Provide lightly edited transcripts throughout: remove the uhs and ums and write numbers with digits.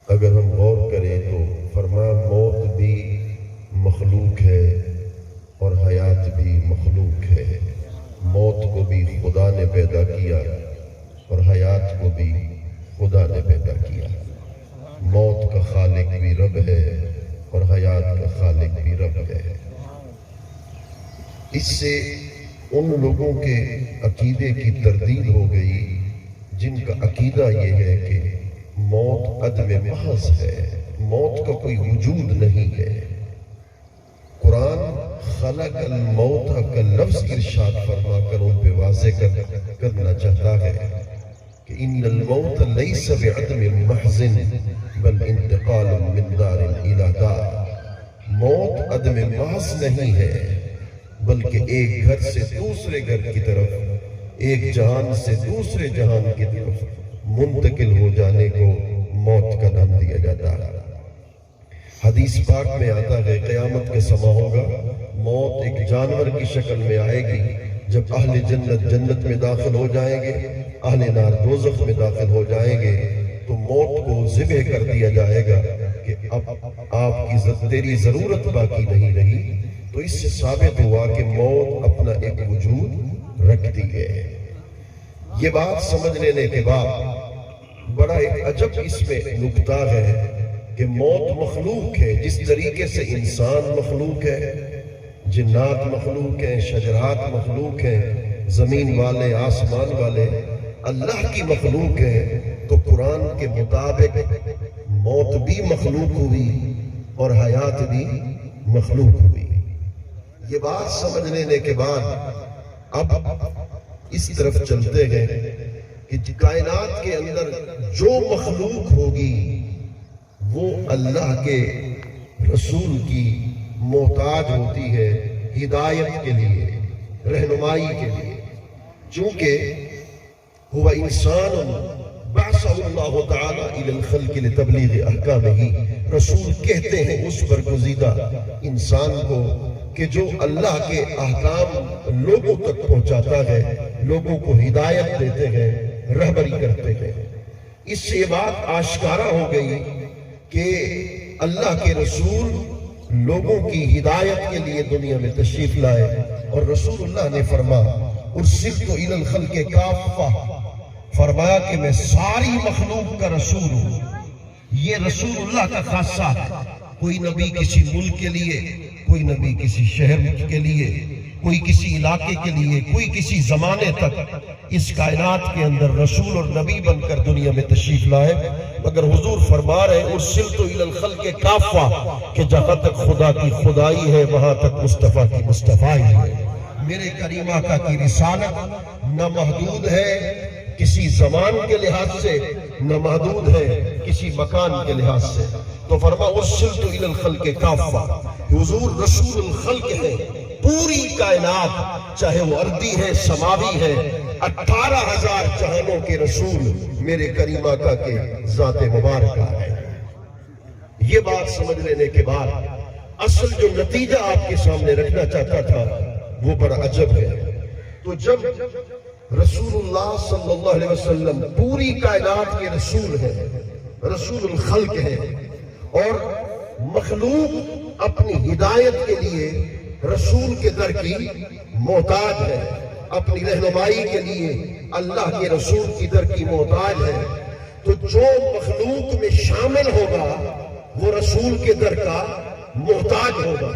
اگر ہم غور کریں تو فرمایا موت بھی مخلوق ہے اور حیات بھی مخلوق ہے۔ موت کو بھی خدا نے پیدا کیا اور حیات کو بھی خدا نے پیدا کیا۔ موت کا خالق بھی رب ہے اور حیات کا خالق بھی رب ہے۔ اس سے ان لوگوں کے عقیدے کی تردید ہو گئی جن کا عقیدہ یہ ہے کہ موت عدم محض ہے، موت کا کوئی وجود نہیں ہے۔ قرآن خلق الموت کا لفظ ارشاد فرما کر ان پہ واضح کرنا چاہتا ہے کہ ان الموت لیس بعدم محض بل انتقال من دار الى دار۔ موت عدم محض نہیں ہے بلکہ ایک گھر سے دوسرے گھر کی طرف، ایک جہان سے دوسرے جہان کی طرف منتقل ہو جانے کو موت کا نام دیا جاتا ہے۔ حدیث پاک میں آتا ہے قیامت کے سما ہوگا، موت ایک جانور کی شکل میں آئے گی۔ جب اہل جنت جنت میں داخل ہو جائیں گے، اہل نار دوزخ میں داخل ہو جائیں گے، تو موت کو ذبح کر دیا جائے گا کہ اب آپ کی تیری ضرورت باقی نہیں رہی۔ تو اس سے ثابت ہوا کہ موت اپنا ایک وجود رکھتی ہے۔ یہ بات سمجھ لینے کے بعد بڑا ایک عجب اس میں نکتہ ہے کہ موت مخلوق ہے، جس طریقے سے انسان مخلوق ہے، جنات مخلوق ہیں، شجرات مخلوق ہیں، زمین والے، آسمان والے اللہ کی مخلوق ہے، تو قرآن کے مطابق موت بھی مخلوق ہوئی اور حیات بھی مخلوق ہوئی۔ یہ بات سمجھ لینے کے بعد اب اس طرف چلتے ہیں کہ کائنات کے اندر جو مخلوق ہوگی وہ اللہ کے رسول کی محتاج ہوتی ہے ہدایت کے لیے، رہنمائی کے لیے، چونکہ ہوا انسان بعثہ اللہ تعالی الی الخلق لتبلیغ احکامہ۔ رسول کہتے ہیں اس برگزیدہ انسان کو کہ جو اللہ کے احکام لوگوں تک پہنچاتا ہے، لوگوں کو ہدایت دیتے ہیں، رہبری کرتے ہیں۔ اس سے یہ بات آشکارا ہو گئی کہ اللہ کے رسول لوگوں کی ہدایت کے لیے دنیا میں تشریف لائے، اور رسول اللہ نے ارسلت الی الخلق کافہ، فرمایا کہ میں ساری مخلوق کا رسول ہوں۔ یہ رسول اللہ کا خاصہ ہے۔ کوئی نبی کسی ملک کے لیے، کوئی نبی کسی شہر کے لیے، کوئی کسی علاقے کے لیے، کوئی کسی زمانے تک اس کائنات کے اندر رسول اور نبی بن کر دنیا میں تشریف لائے، مگر حضور فرما رہے ارسلت الی الخلق کافہ کہ جہاں تک خدا کی خدائی ہے وہاں تک مصطفیٰ کی مصطفائی ہے۔ میرے کریم آقا کی رسالت نہ محدود ہے کسی زمان کے لحاظ سے، نہ محدود ہے کسی مکان کے لحاظ سے۔ تو فرما ارسلت الی الخلق کافہ، حضور رسول الخلق ہے، پوری کائنات چاہے وہ ارضی ہے، سماوی ہے، 18,000 جہانوں کے رسول میرے کریم آقا کے ذات مبارکہ ہے۔ یہ بات سمجھ لینے کے بعد اصل جو نتیجہ آپ کے سامنے رکھنا چاہتا تھا وہ بڑا عجب ہے۔ تو جب رسول اللہ صلی اللہ علیہ وسلم پوری کائنات کے رسول ہیں، رسول الخلق ہیں، اور مخلوق اپنی ہدایت کے لیے رسول کے در کی محتاج ہے، اپنی رہنمائی کے لیے اللہ کے رسول کی در کی محتاج ہے، تو جو مخلوق میں شامل ہوگا وہ رسول کے در کا محتاج ہوگا،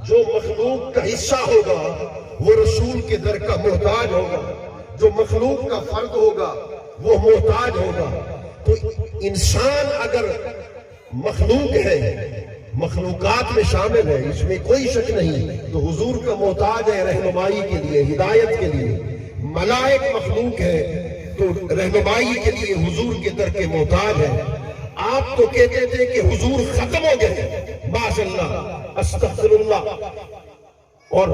جو مخلوق کا حصہ ہوگا وہ رسول کے در کا محتاج ہوگا، جو مخلوق کا فرد ہوگا وہ محتاج ہوگا۔ تو انسان اگر مخلوق ہے، مخلوقات میں شامل ہے، اس میں کوئی شک نہیں، تو حضور کا محتاج ہے رہنمائی کے لیے، ہدایت کے لیے۔ ملائک مخلوق ہے تو رہنمائی کے لیے حضور کے در کے محتاج ہے۔ آپ تو کہتے تھے کہ حضور ختم ہو گئے، معاذ اللہ، استغفر اللہ، اور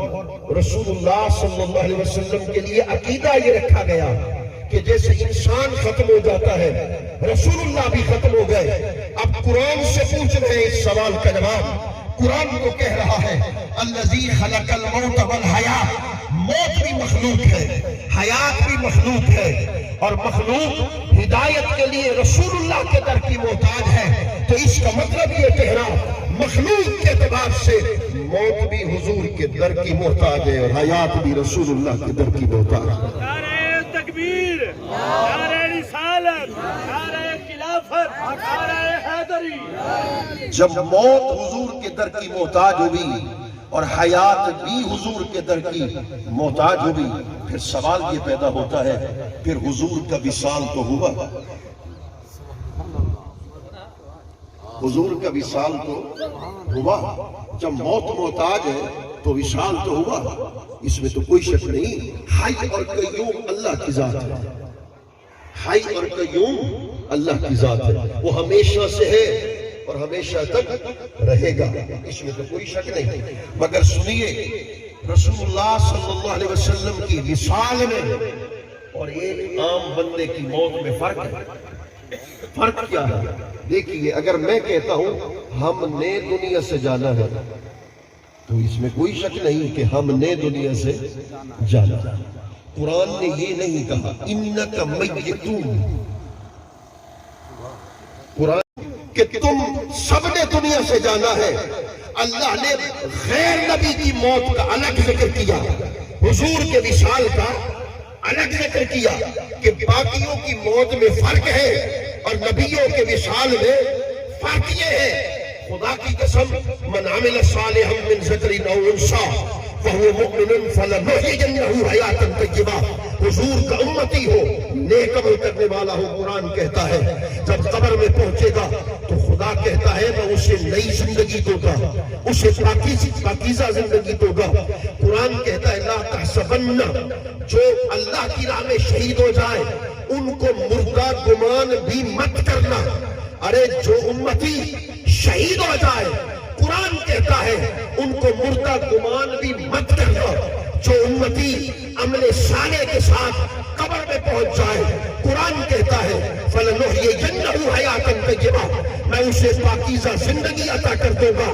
رسول اللہ صلی اللہ علیہ وسلم کے لیے عقیدہ یہ رکھا گیا کہ جیسے انسان ختم ہو جاتا ہے رسول اللہ بھی ختم ہو گئے۔ اب قرآن سے پوچھ رہے ہیں اس سوال کا جواب۔ قرآن کو کہہ رہا ہے الذی خلق الموت والحیات، موت بھی مخلوق ہے، حیات بھی مخلوق ہے، اور مخلوق ہدایت کے لیے رسول اللہ کے در کی محتاج ہے۔ تو اس کا مطلب یہ ٹھہرا مخلوق کے اعتبار سے موت بھی حضور کے در کی محتاج ہے اور حیات بھی رسول اللہ کے در کی محتاج ہے۔ نعرہ تکبیر، نعرہ رسالت، نعرہ خلافت، نعرہ حیدری۔ جب موت حضور کے در کی محتاج ہوگی اور حیات بھی حضور کے در کی محتاج ہوگی، پھر سوال یہ پیدا ہوتا ہے پھر حضور کا وصال تو ہوا، حضور کا وصال تو ہوا۔ جب موت محتاج ہے تو وصال تو ہوا، اس میں تو کوئی شک نہیں۔ حی اور قیوم اللہ کی ذات ہے، حی اور قیوم اللہ کی ذات ہے، وہ ہمیشہ سے ہے اور ہمیشہ تک رہے گا، اس میں تو کوئی شک نہیں۔ مگر سنیے رسول اللہ صلی اللہ علیہ وسلم کی وصال میں اور ایک عام بندے کی موت میں فرق ہے۔ فرق کیا ہے؟ دیکھیے، اگر میں کہتا ہوں ہم نے دنیا سے جانا ہے تو اس میں کوئی شک نہیں کہ ہم نے دنیا سے جانا ہے۔ قرآن نے یہ نہیں کہا اِنَّكَ مَيِّتُونَ، قرآن کہ تم سب نے دنیا سے جانا ہے۔ اللہ نے غیر نبی کی موت کا الگ ذکر کیا، حضور کے وصال کا الگ ذکر کیا کہ باقیوں کی موت میں فرق ہے اور نبیوں کے وصال میں فرق یہ ہے۔ خدا کی قسم، من عمل صالحا من ذکر او انثى فهو مؤمن فلنحيينه حیاتا طیبہ، حضور کا امتی ہو، نیک عمل کرنے والا ہو۔ قرآن کہتا ہے جب قبر میں پہنچے گا تو خدا کہتا ہے میں اسے نئی زندگی دوں گا، اسے پاکیزہ زندگی دوں گا۔ قرآن کہتا ہے لا تحسبن، جو اللہ کی راہ میں شہید ہو جائے ان کو مردہ گمان بھی مت کرنا۔ ارے جو امتی شہید ہو جائے قرآن کہتا ہے ان کو مردہ گمان بھی مت کرنا۔ جو امتی عمل صالح کے ساتھ قبر میں پہنچ جائے قرآن کہتا ہے فَلَنُحْيِيَنَّهُ حَيَاةً طَيِّبَةً، میں اسے پاکیزہ زندگی عطا کر دوں گا۔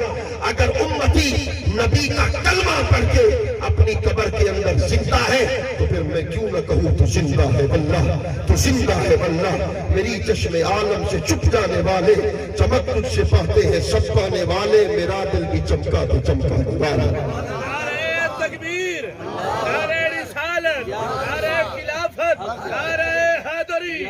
اگر امتی نبی کا کلمہ پڑھ کے اپنی قبر کے اندر زندہ ہے تو پھر میں کیوں نہ کہوں تو زندہ ہے واللہ، تو زندہ ہے واللہ۔ میری چشم عالم سے چپ جانے والے چمک تجھ سے پاتے ہیں سب پانے والے، میرا دل بھی چمکا تو چمکا والا۔ نعرہ تکبیر، نعرہ رسالت، نعرہ خلافت، نعرہ حیدری۔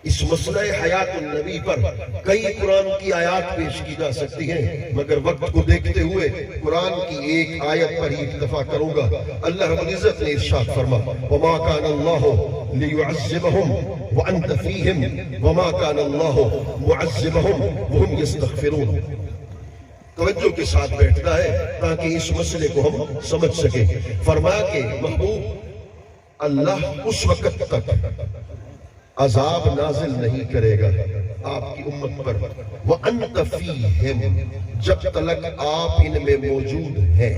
اس مسئلہ حیات النبی پر کئی قرآن کی آیات پیش کی جا سکتی ہیں، مگر وقت کو دیکھتے ہوئے قرآن کی ایک آیت پر ہی اکتفا کروں گا۔ اللہ رب العزت نے ارشاد فرما وَمَا كَانَ اللَّهُ لِيُعَذِّبَهُمْ وَأَنْتَ فِيهِمْ وَمَا كَانَ اللَّهُ مُعَذِّبَهُمْ وَهُمْ يَسْتَغْفِرُونَ۔ توجہ کے ساتھ بیٹھتا ہے تاکہ اس مسئلے کو ہم سمجھ سکیں۔ فرمایا کہ محبوب اللہ اس وقت تک عذاب نازل نہیں کرے گا آپ کی امت پر وَأَنْتَ فِيهِمْ، جب تک آپ ان میں موجود ہیں۔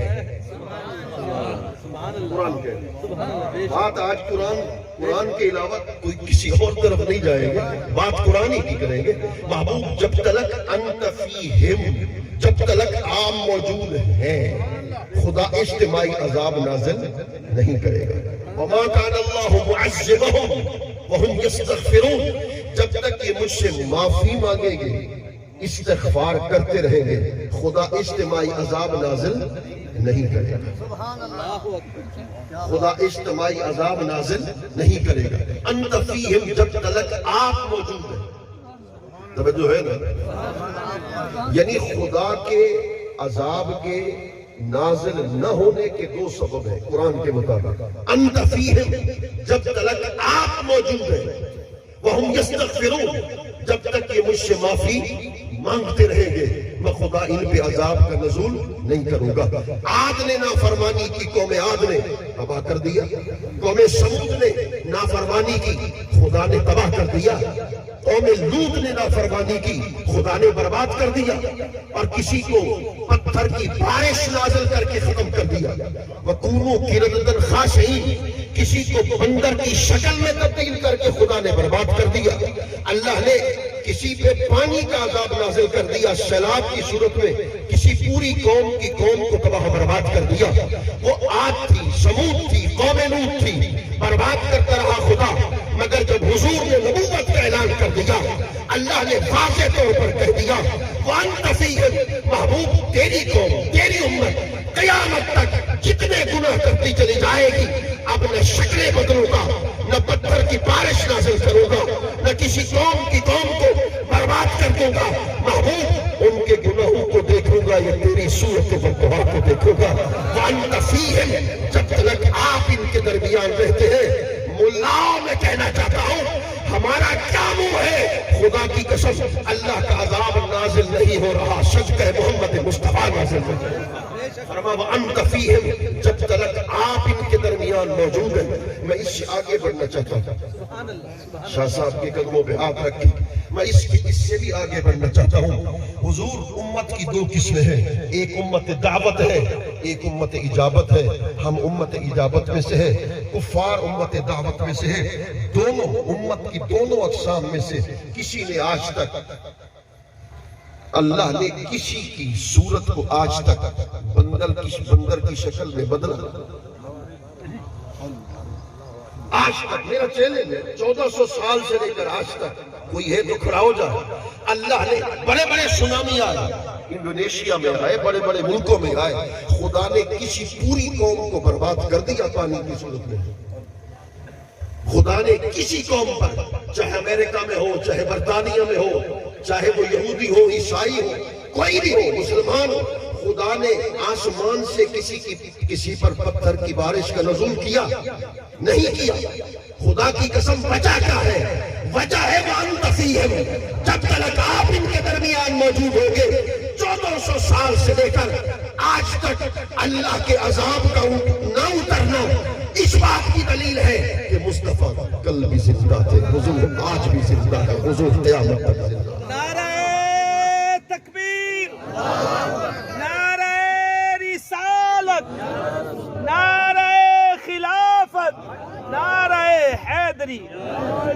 قرآن کہتے بات آج قرآن کے علاوہ کوئی کسی اور طرف نہیں جائے گا، بات قرآن ہی کی کریں گے۔ محبوب جب تک انت فیہم، جب تک آپ موجود ہیں خدا اجتماعی عذاب نازل نہیں کرے گا۔ وما کان اللہ معذبہم وہم یستغفرون، جب تک یہ مجھ سے معافی مانگیں گے استغفار کرتے رہیں گے خدا اجتماعی عذاب نازل نہیں کرے گا، خدا اجتماعی عذاب نازل نہیں کرے گا۔ انت فیہم، جب تک آپ موجود ہیں، توجہ ہے نا، یعنی خدا کے عذاب کے نازل نہ ہونے کے دو سبب ہیں قرآن کے مطابق۔ انت فیہم، جب تک آپ موجود ہیں، وہم یستغفرون، جب تک یہ مجھ سے معافی مانگتے رہیں گے میں خدا ان پہ عذاب کا نزول نہیں کروں گا۔ عاد نے نافرمانی کی، قوم عاد نے تباہ کر دیا، قوم سمود نے نافرمانی کی، خدا نے تباہ کر دیا، قوم لوط نے نافرمانی کی، خدا نے برباد کر دیا، اور کسی کو پتھر کی بارش نازل کر کے ختم کر دیا۔ وَكُونُوا قِرَدَةً خَاسِئِينَ، کسی کو بندر کی شکل میں تبدیل کر کے خدا نے برباد کر دیا۔ اللہ نے کسی پہ پانی کا عذاب نازل کر دیا سیلاب کی صورت میں، کسی پوری قوم کی قوم کو تباہ برباد کر دیا۔ وہ عاد تھی، سمود تھی، قوم لوط تھی، برباد کرتا رہا خدا، مگر جب حضور نے نبوت کا اعلان کر دیا اللہ نے واضح طور پر کہہ دیا وَأَنْتَ فِيهِمْ، محبوب تیری قوم، تیری امت قیامت تک جتنے گناہ کرتی چلی جائے گی، اب نہ شکلیں بدلوں گا، نہ پتھر کی بارش نازل کروں گا، نہ کسی قوم کی قوم کو برباد کر دوں گا، محبوب ان کے گناہوں کو دیکھوں گا یا تیری صورت بددعا کو دیکھوں گا۔ وَأَنْتَ فِيهِمْ، جب تک آپ ان کے درمیان رہتے ہیں، ملاؤں میں کہنا چاہتا ہوں ہمارا کیا منہ ہے، خدا کی قسم اللہ کا عذاب نازل نہیں ہو رہا، صدقہ محمد مصطفیٰ نازل ہو رہا ہے۔ فرمایا وَأَنْتَ فِيهِمْ، جب تک آپ ان کے درمیان موجود ہیں۔ میں اس سے آگے بڑھنا چاہتا ہوں، شاہ صاحب کے قدموں پہ ہاتھ رکھی، میں اس سے بھی آگے بڑھنا چاہتا ہوں۔ حضور امت کی دو قسمیں ہیں، ایک امت دعوت ہے، ایک امت اجابت ہے۔ ہم امت اجابت میں سے ہے، کفار امت دعوت میں سے ہے۔ دونوں امت کی دونوں اقسام میں سے کسی نے آج تک، اللہ نے کسی کی صورت کو آج تک بندر کی شکل میں بدلا؟ آج تک میرا چیلنج ہے، 1400 سال سے لے کر آج تک کوئی ہے تو کھڑا ہو جائے۔ اللہ نے بڑے بڑے سونامی آئے، انڈونیشیا میں آئے، بڑے بڑے ملکوں میں آئے، خدا نے کسی پوری قوم کو برباد کر دیا پانی کی صورت میں؟ خدا نے کسی قوم پر، چاہے امریکہ میں ہو، چاہے برطانیہ میں ہو، چاہے وہ یہودی ہو، عیسائی ہو، کوئی بھی ہو، مسلمان ہو، خدا نے آسمان سے کسی پر پتھر کی بارش کا نزول کیا؟ نہیں کیا۔ خدا کی قسم وجہ کیا ہے؟ وجہ ہے وَأَنْتَ فِيهِمْ، جب تک آپ ان کے درمیان موجود ہوگے، 1400 سال سے لے کر آج تک اللہ کے عذاب کا نہ اترنا اس بات کی دلیل ہے کہ مصطفیٰ کل بھی زندہ تھے، حضور آج بھی زندہ ہے، حضور قیامت تک زندہ ہے۔ نعرہ تکبیر، نعرہ رسالت، نعرہ خلافت، نعرہ حیدری۔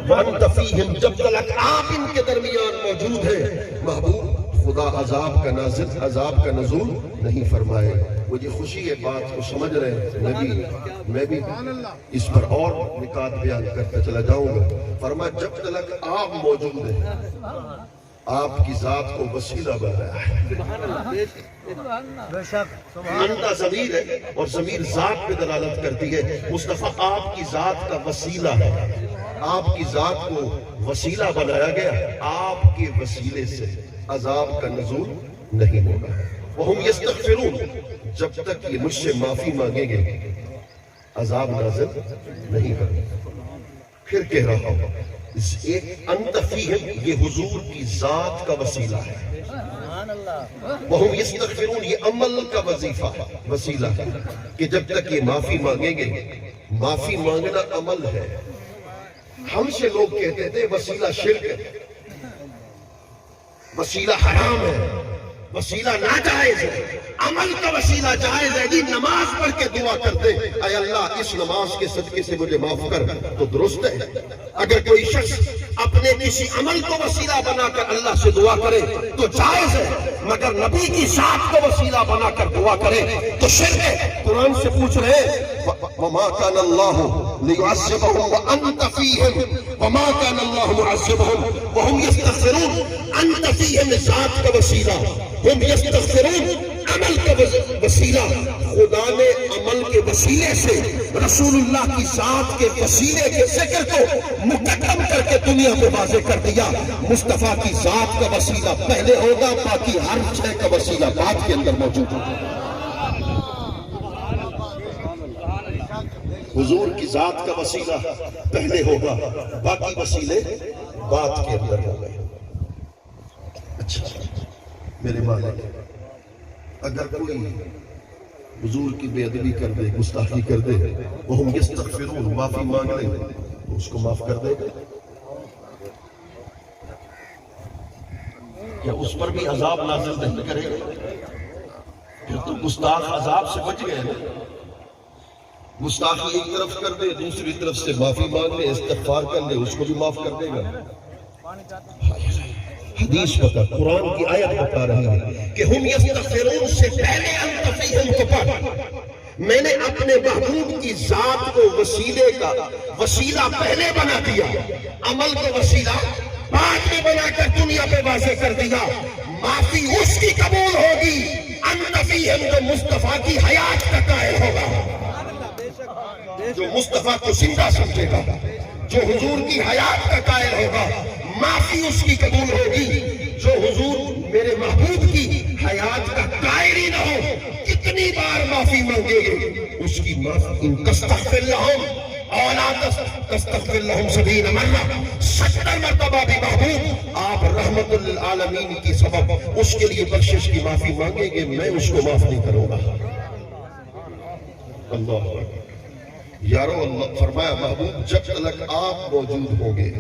وَأَنْتَ فِيهِمْ، جب تک آپ ان کے درمیان موجود ہیں، محبوب خدا عذاب کا نزول نہیں فرمائے۔ مجھے خوشی ہے بات کو سمجھ رہے ہیں، میں بھی اس پر اور نکات بیان کرتا چلا جاؤں گا۔ فرمایا جب تک آپ موجود ہیں، آپ کی ذات کو وسیلہ بنایا ہے۔ انتا ضمیر ہے اور ضمیر ذات پہ دلالت کرتی ہے۔ مصطفیٰ آپ کی ذات کا وسیلہ ہے، آپ کی ذات کو وسیلہ بنایا گیا، آپ کے وسیلے سے عذاب کا نزول نہیں ہوگا۔ وَهُمْ يَسْتَغْفِرُونَ، جب تک یہ مجھ سے معافی مانگیں گے عذاب نازل نہیں ہوگا۔ پھر کہہ رہا ہوں انت فیہم، یہ حضور کی ذات کا وسیلہ ہے۔ وَهُمْ يَسْتَغْفِرُونَ، یہ عمل کا وظیفہ وسیلہ ہے کہ جب تک یہ معافی مانگیں گے، معافی مانگنا عمل ہے۔ ہم سے لوگ کہتے تھے وسیلہ شرک ہے، وسیلہ حرام ہے، وسیلہ ناجائز ہے، عمل کا وسیلہ جائز ہے۔ جی نماز پڑھ کے دعا کرتے اے اللہ اس نماز کے صدقے سے مجھے معاف کر، تو درست ہے۔ اگر کوئی شخص اپنے کسی عمل کو وسیلہ بنا کر اللہ سے دعا کرے تو جائز ہے، مگر نبی کی ذات کو وسیلہ بنا کر دعا کرے تو شرک ہے۔ قرآن سے پوچھ رہے وَمَا كَانَ اللَّهُ لِيُعَذِّبَهُمْ وَأَنْتَ فِيهِمْ وَمَا كَانَ اللَّهُ مُعَذِّبَهُمْ وَهُمْ يَسْتَغْفِرُونَ، أَنْتَ فِيهِمْ ذات کا وسیلہ، ہم یستغفرون عمل کا وسیلہ۔ خدا نے عمل کے وسیلے سے رسول اللہ کی ذات کے وسیلے کے ذکر کو مقدم کر کے دنیا پہ واضح کر دیا۔ مصطفیٰ کی ذات کا وسیلہ پہلے ہوگا، باقی ہر شے کا وسیلہ بعد کے اندر موجود ہوگا۔ حضور کی ذات کا وسیلہ پہلے ہوگا، باقی وسیلے بعد کے اندر ہوں گے۔ اچھا میرے مالک، اگر کوئی حضور کی بے ادبی کر دے، گستاخی کر دے، وہم یستغفرون، معافی مانگ لے تو اس کو معاف کر دے گا؟ کیا اس پر بھی عذاب نازل نہیں کرے گا؟ پھر تو گستاخ عذاب سے بچ گئے نا۔ گستاخی ایک طرف کر دے، دوسری طرف سے معافی مانگ لے، استغفار کر لے، اس کو بھی معاف کر دے گا۔ حدیث بتا، قرآن کی آیت بتا رہی ہے کہ ہم یستغفرون سے پہلے انت فیہم کو پڑھ، میں نے اپنے محبوب کی ذات کو وسیلے کا وسیلہ پہلے بنا دیا، عمل کا وسیلہ بعد میں بنا کر دنیا پہ واضح کر دیا، معافی اس کی قبول ہوگی انت فیہم جو مصطفیٰ کی حیات کا قائل ہوگا، جو مصطفیٰ کو زندہ سمجھے گا، جو حضور کی حیات کا قائل ہوگا، معافی اس کی قبول ہوگی۔ جو حضور میرے محبوب کی حیات کا قائل ہی نہ ہو، کتنی بار معافی مانگے گے اس کی معافی، ان تستغفر لہم اور لا تستغفر لہم 70 مرہ، 70 مرتبہ بھی محبوب آپ رحمت للعالمین کی سبب اس کے لیے بخشش کی معافی مانگیں گے، میں اس کو معاف نہیں کروں گا۔ اللہ یارو، اللہ فرمایا محبوب جب تک آپ موجود ہوں گے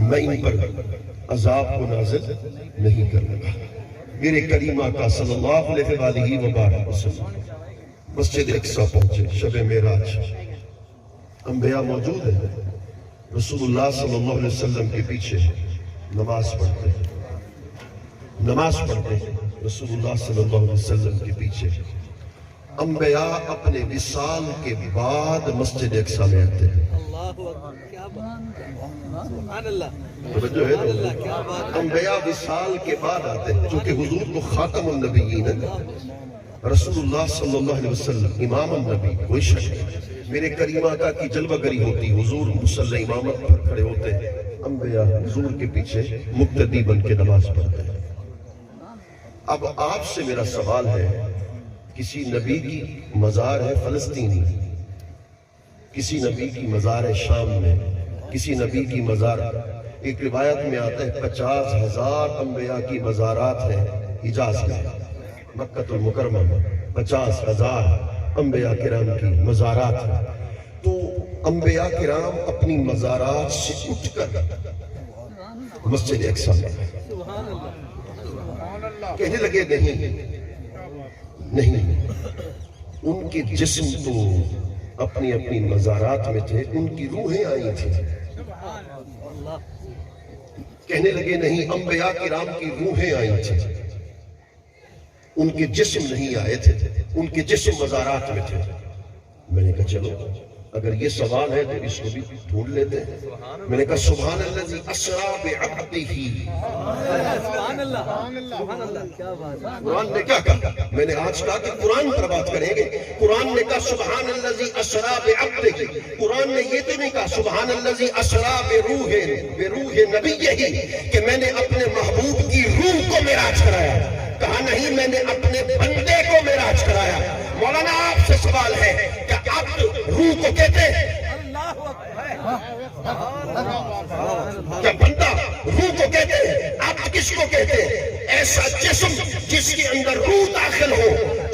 میں ان پر عذاب کو نازل نہیں کروں گا۔ میرے کریم آقا صلی اللہ علیہ وآلہ وبارک وسلم مسجد اقصی پہنچے، شب معراج، انبیاء موجود ہیں، رسول اللہ صلی اللہ علیہ وسلم کے پیچھے نماز پڑھتے ہیں، رسول اللہ صلی اللہ علیہ وسلم کے پیچھے انبیاء اپنے وصال کے بعد مسجد اقصی میں آتے ہیں۔ توجہ ہے، انبیاء وصال کے بعد آتے ہیں، چونکہ حضور کو خاتم النبیین ہے، رسول اللہ صلی اللہ علیہ وسلم امام النبی، کوئی شک نہیں۔ میرے کریم آقا کی جلوہ گری ہوتی، حضور مصلی امامت پر کھڑے ہوتے ہیں، انبیاء حضور کے پیچھے مقتدی بن کے نماز پڑھتے ہیں۔ اب آپ سے میرا سوال ہے، کسی نبی کی مزار ہے فلسطینی، کسی نبی کی مزار ہے شام میں، کسی نبی کی مزار، ایک روایت میں آتا ہے 50,000 انبیاء کی مزارات ہیں حجاز میں، مکہ المکرمہ میں 50,000 انبیاء کرام کی مزارات ہیں۔ تو انبیاء کرام اپنی مزارات سے اٹھ کر مسجد اقصی میں کہنے لگے نہیں، ان کے جسم تو اپنی اپنی مزارات میں تھے، ان کی روحیں آئی تھیں۔ کہنے لگے نہیں، انبیاء کرام کی روحیں آئی تھیں، ان کے جسم نہیں آئے تھے، ان کے جسم مزارات میں تھے۔ میں نے کہا چلو اگر یہ سوال ہے تو اس کو بھی ڈھونڈ لیتے ہیں۔ میں نے کہا سبحان الذی اسری بعبدہ، قرآن نے کیا کہا؟ میں نے آج کہا کہ قرآن پر بات کریں گے۔ قرآن نے کہا سبحان الذی اسری بعبدہ، قرآن نے یہ تو نہیں کہا سبحان الذی اسری بروح نبیہ کہ میں نے اپنے محبوب کی روح کو معراج کرایا، کہا نہیں میں نے اپنے بندے کو معراج کرایا۔ مولانا آپ سے سوال ہے کہ عبد روح کو کہتے ہیں؟ کیا بندہ روح کو کہتے ہیں؟ عبد کس کو کہتے ہیں؟ ایسا جسم جس کے اندر روح داخل ہو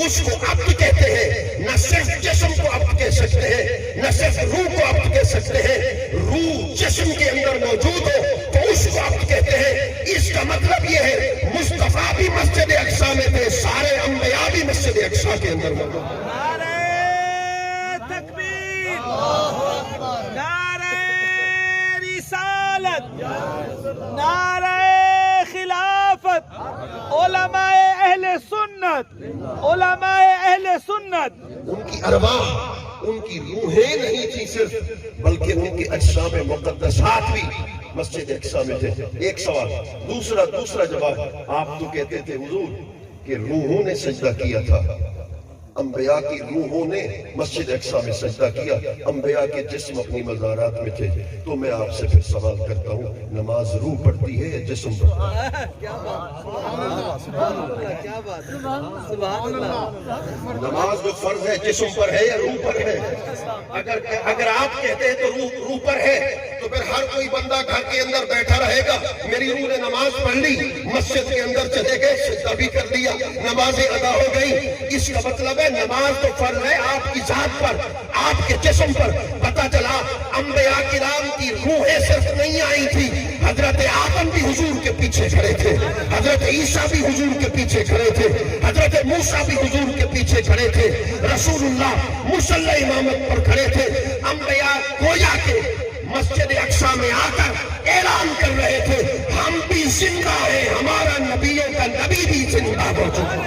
اس کو عبد کہتے ہیں۔ نہ صرف جسم کو عبد کہہ سکتے ہیں، نہ صرف روح کو عبد کہہ سکتے ہیں، روح جسم کے اندر موجود ہو تو اس کو عبد کہتے ہیں۔ اس کا مطلب یہ ہے مصطفیٰ بھی مسجد اقصی میں تھے، سارے انبیاء بھی مسجد اقصی کے اندر موجود ہیں۔ نعرہ تکبیر، نعرہ رسالت، نعرہ خلافت، علماء اہل سنت، علماء اہل سنت، ان کی ارواح، ان کی روحیں نہیں تھی صرف، بلکہ ان کے اجسام مقدسات بھی مسجد اقصی میں تھے۔ ایک سوال، دوسرا جواب، آپ تو کہتے تھے حضور کہ روحوں نے سجدہ کیا تھا، انبیاء کی روحوں نے مسجد اقصی میں سجدہ کیا، انبیاء کے جسم اپنی مزارات میں تھے۔ تو میں آپ سے پھر سوال کرتا ہوں، نماز روح پڑھتی ہے یا جسم پڑھتا ہے؟ نماز جو فرض ہے جسم پر ہے یا روح پر ہے؟ اگر آپ کہتے ہیں تو روح پر ہے تو پھر ہر کوئی بندہ گھر کے اندر بیٹھا رہے گا، میری روح نے نماز پڑھ لی، مسجد کے اندر چلے گئے، سجدہ بھی کر لیا، نمازیں ادا ہو گئی۔ اس کا مطلب ہے نماز تو فرض ہے آپ کی ذات پر، آپ کے جسم پر۔ پتہ چلا انبیاء کرام کی روحیں صرف نہیں آئی تھی، حضرت آدم بھی حضور کے پیچھے کھڑے تھے، حضرت عیسیٰ بھی حضور کے پیچھے کھڑے تھے، حضرت موسیٰ بھی حضور کے پیچھے کھڑے تھے، رسول اللہ مصلی امامت پر کھڑے تھے۔ انبیاء گویا کے مسجد اقصی میں آ کر اعلان کر رہے تھے ہم بھی زندہ ہیں، ہمارا نبیوں کا نبی بھی زندہ موجود ہے۔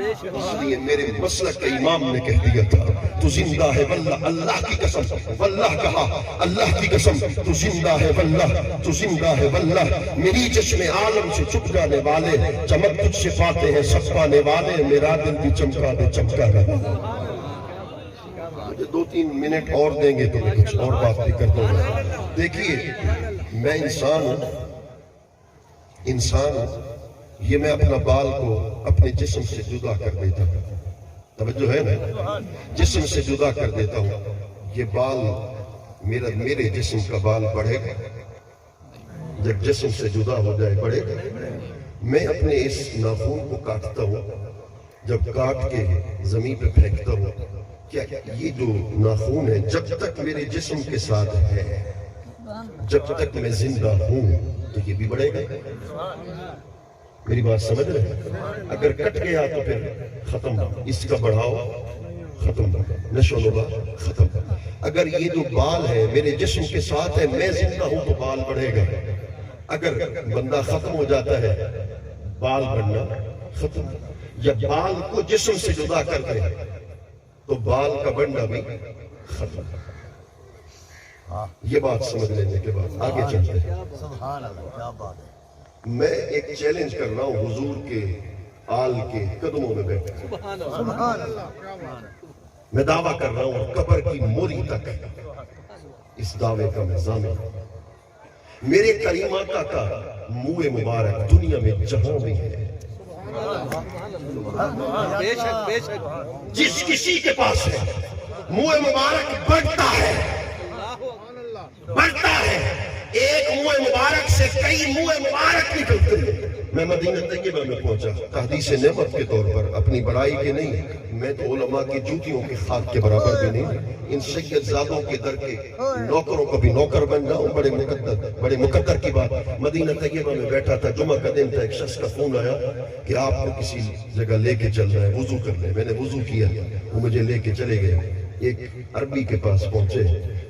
اس لیے میرے مسلک کے امام نے کہہ دیا تھا تو زندہ ہے واللہ، اللہ کی قسم، واللہ کہا اللہ کی قسم، تو زندہ ہے واللہ، تو زندہ ہے واللہ، میری چشم عالم سے چھپ جانے والے، چمک تجھ سے پاتے ہیں سب پانے والے، میرا دل بھی چمکا دے چمکا رہا۔ مجھے 2-3 منٹ اور دیں گے تو میں کچھ اور بات بھی کر دوں گا۔ دیکھیے میں انسان ہوں، یہ میں اپنا بال کو اپنے جسم سے جدا کر دیتا ہوں، توجہ ہے نا، جسم سے جدا کر دیتا ہوں، یہ بال میرے جسم کا بال بڑھے گا، جب جسم سے جدا ہو جائے بڑھے گا۔ میں اپنے اس ناخون کو کاٹتا ہوں، جب کاٹ کے زمین پہ پھینکتا ہوں، کیا یہ جو ناخون ہے جب تک میرے جسم کے ساتھ ہے، جب تک میں زندہ ہوں تو یہ بھی بڑھے گا۔ میری بات سمجھ رہے ہیں؟ اگر کٹ گیا تو پھر ختم، اس کا بڑھاؤ ختم، نشو و نما ختم۔ اگر یہ جو بال ہے میرے جسم کے ساتھ ہے، میں زندہ ہوں تو بال بڑھے گا۔ اگر بندہ ختم ہو جاتا ہے بال بڑھنا ختم۔ جب بال کو جسم سے جدا کر دے تو بال کا بڑھنا بھی ختم۔ یہ بات سمجھ لینے کے بعد آگے چلتے ہیں۔ سبحان اللہ، کیا بات ہے۔ میں ایک چیلنج کر رہا ہوں حضور کے آل کے قدموں میں بیٹھ کر، سبحان اللہ، میں دعویٰ کر رہا ہوں اور قبر کی موری تک اس دعوے کا میں ضامن ہوں۔ میرے کریم آقا کا منہ مبارک دنیا میں جہاں بھی ہے، بے شک بے شک، جس کسی کے پاس ہے منہ مبارک بڑھتا ہے، بڑھتا ہے۔ ایک منہ مبارک سے کئی منہ مبارک نکلتے ہیں۔ میں مدینہ طیبہ میں پہنچا تحدیث نعمت کے طور پر، اپنی بڑائی کے نہیں، میں تو علماء کی جوتیوں کے خاک کے برابر بھی نہیں، ان سید زادوں کے در کے نوکروں کو بھی نوکر بن جاؤں، بڑے مقدر کی بات۔ مدینہ طیبہ میں بیٹھا تھا، جمعہ کا دن تھا، ایک شخص کا فون آیا کہ آپ کو کسی جگہ لے کے چل رہا ہے، وضو کر لیں۔ میں نے وضو کیا، وہ مجھے لے کے چلے گئے، ایک عربی کے پاس پہنچے،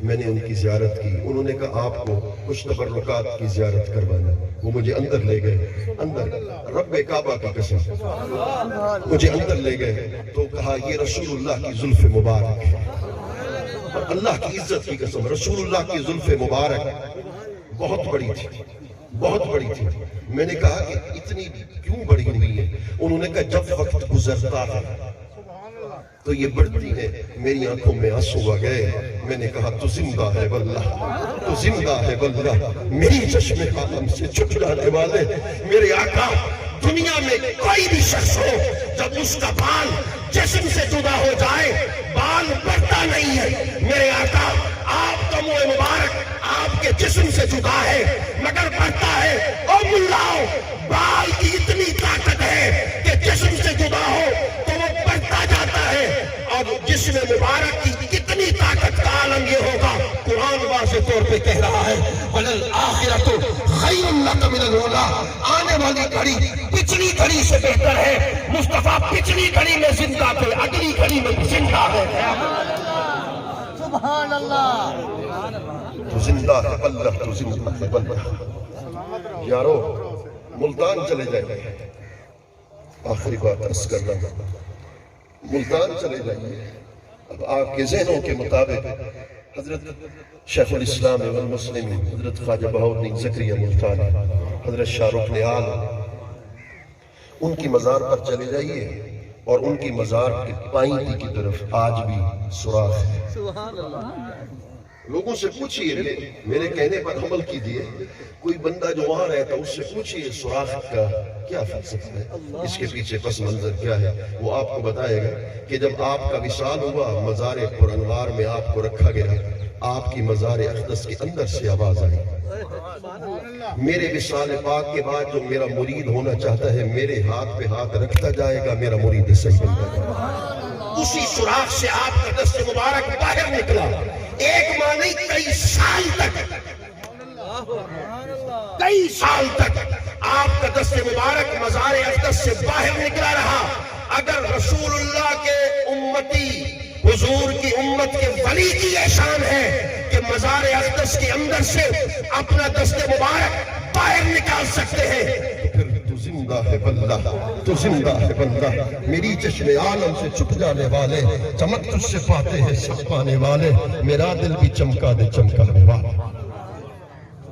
میں نے ان کی زیارت کی، انہوں نے کہا آپ کو کچھ تبرکات کی زیارت کروانا، وہ مجھے اندر لے گئے، اندر رب کعبہ کی قسم مجھے اندر لے گئے تو کہا یہ رسول اللہ کی زلف مبارک ہے، اور اللہ کی عزت کی قسم رسول اللہ کی زلف مبارک بہت بڑی تھی، بہت بڑی تھی۔ میں نے کہا کہ اتنی کیوں بڑی ہوئی ہے؟ انہوں نے کہا جب وقت گزرتا ہے تو یہ بڑھتی ہے۔ میری آنکھوں میں آنسو آ گئے، میں نے کہا تو زندہ ہے واللہ، تو زندہ ہے واللہ، میری چشم عالم سے چھپ جانے والے میرے آقا۔ دنیا میں کوئی بھی شخص ہو، جب اس کا بال جسم سے جدا ہو جائے بال بڑھتا نہیں ہے۔ میرے آقا آپ کا منہ مبارک آپ کے جسم سے جدا ہے مگر بڑھتا ہے۔ او ملاؤ، بال کی اتنی طاقت ہے کہ جسم سے جدا ہو تو وہ بڑھتا جاتا ہے، اور جسم مبارک کی کتنی طاقت کا عالم یہ ہوگا، قرآن واضح طور پہ کہہ رہا ہے وَلَلْآخِرَةُ خَيْرٌ لَكَ مِنَ الْأُولَىٰ، آنے والی گھڑی پچھلی گھڑی سے بہتر ہے۔ مصطفیٰ پچھلی گھڑی میں زندہ تھے، اگلی گھڑی میں زندہ ہے۔ سبحان اللہ، تو زندہ ہے اللہ، تو زندہ ہے اللہ۔ یارو ملتان چلے جائیے، آخری بات عرض کر رہا ہوں، ملتان چلے جائیے۔ اب آپ کے ذہنوں کے مطابق حضرت شیخ الاسلام والمسلمین حضرت خواجہ بہاؤالدین زکریا ملتانی، حضرت شاہ رکن عالم، ان کی مزار پر چلے جائیے، اور ان کی مزار کی پائنتی کی طرف آج بھی سوراخ ہے۔ سبحان اللہ۔ لوگوں سے پوچھئے، میرے کہنے پر عمل کیجئے، کوئی بندہ جو وہاں رہتا اس سے پوچھئے سوراخ کا کیا فلسفہ ہے، اس کے پیچھے پس منظر کیا ہے، وہ آپ کو بتائے گا کہ جب آپ کا وصال ہوا مزار پرانوار میں آپ کو رکھا گیا، آپ کی مزار اقدس کے اندر سے آواز آئی، میرے وصال پاک کے بعد جو میرا مرید ہونا چاہتا ہے میرے ہاتھ پہ ہاتھ رکھتا جائے گا، میرا مرید صحیح بن جائے گا۔ اسی سوراخ سے آپ کا دست مبارک باہر نکلا، ایک ماہ نہیں کئی سال تک، کئی سال تک آپ کا دست مبارک مزار اقدس سے باہر نکلا رہا۔ اگر رسول اللہ کے امتی حضور کی امت کے ولی کی یہ شان ہے کہ مزار اقدس کے اندر سے اپنا دست مبارک باہر نکال سکتے ہیں، تو پھر تو زندہ زندہ ہے بندہ تو زندہ ہے بندہ میری چشم عالم سے چھپ جانے والے چمک تجھ سے پاتے ہیں سب پانے والے میرا دل بھی چمکا دے چمکانے والے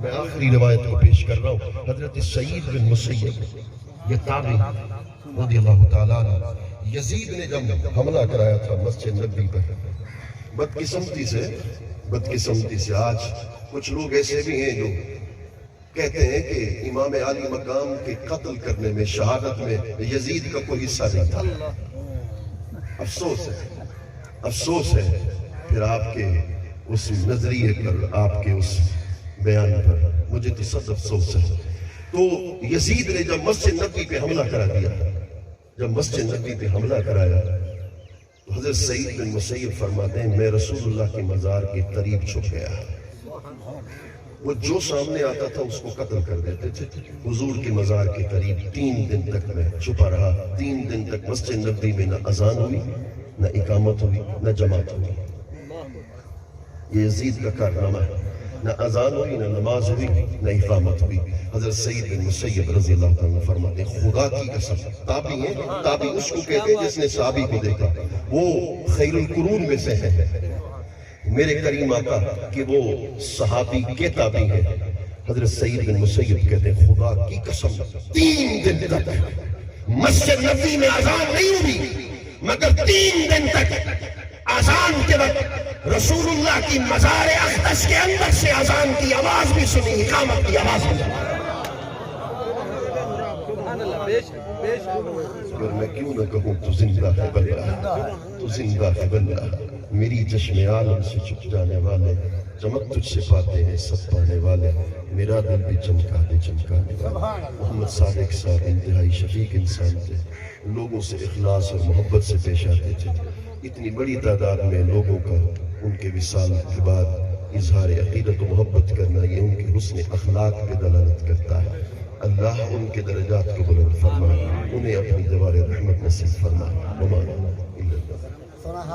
میں آخری روایت کو پیش کر رہا ہوں حضرت سعید بن مسیب یہ تابعی رضی اللہ تعالیٰ عنہ یزید نے جب حملہ کرایا تھا مسجد نبوی پر بدقسمتی سے آج کچھ لوگ ایسے بھی ہیں جو کہتے ہیں کہ امام علی مقام کے قتل کرنے میں شہادت میں یزید کا کوئی حصہ نہیں تھا افسوس ہے پھر آپ کے اس نظریے پر آپ کے اس بیان پر مجھے تو سخت افسوس ہے تو یزید نے جب مسجد نبوی پہ حملہ کرا دیا جب مسجد نبوی پہ حملہ کرایا تو حضرت سعید بن مسیب فرماتے ہیں میں رسول اللہ کے مزار کے قریب چھپ گیا وہ جو سامنے آتا تھا اس کو قتل کر دیتے تھے حضور کے مزار کے قریب 3 دن تک میں چھپا رہا 3 دن تک مسجد نبوی میں نہ اذان ہوئی نہ اقامت ہوئی نہ جماعت ہوئی یہ یزید کا کارنامہ ہے نہ اذان ہوئی نہ نماز ہوئی نہ اقامت ہوئی حضرت سعید بن مسیب رضی اللہ تعالیٰ فرماتے ہیں خدا کی قسم تابعی ہیں تابعی اس کو کہتے ہیں جس نے صحابی کو دیکھا وہ خیر القرون میں سے ہے میرے کریم آقا کہ وہ صحابی کے تابعی ہیں حضرت سعید بن مسیب کہتے ہیں خدا کی قسم 3 دن تک مسجد نبوی میں اذان نہیں ہوئی مگر 3 دن تک اذان کے وقت رسول اللہ کی مزار اقدس کے اندر سے اذان کی آواز بھی سنی اقامت کی آواز بھی سنی اگر میں کیوں نہ کہوں تو زندہ ہے بندہ تو زندہ ہے بندہ میری چشم عالم سے چھپ جانے والے چمک تجھ سے پاتے ہیں سب پانے والے میرا دل بھی چمکا دے چمکانے والے محمد صادق صاحب انتہائی شفیق انسان تھے لوگوں سے اخلاص اور محبت سے پیش آتے تھے اتنی بڑی تعداد میں لوگوں کا ان کے وصال کے بعد اظہار عقیدت و محبت کرنا یہ ان کے حسن اخلاق پہ دلالت کرتا ہے اللہ ان کے درجات کو بلند فرمائے انہیں اپنی دوار رحمت نصیب فرمائے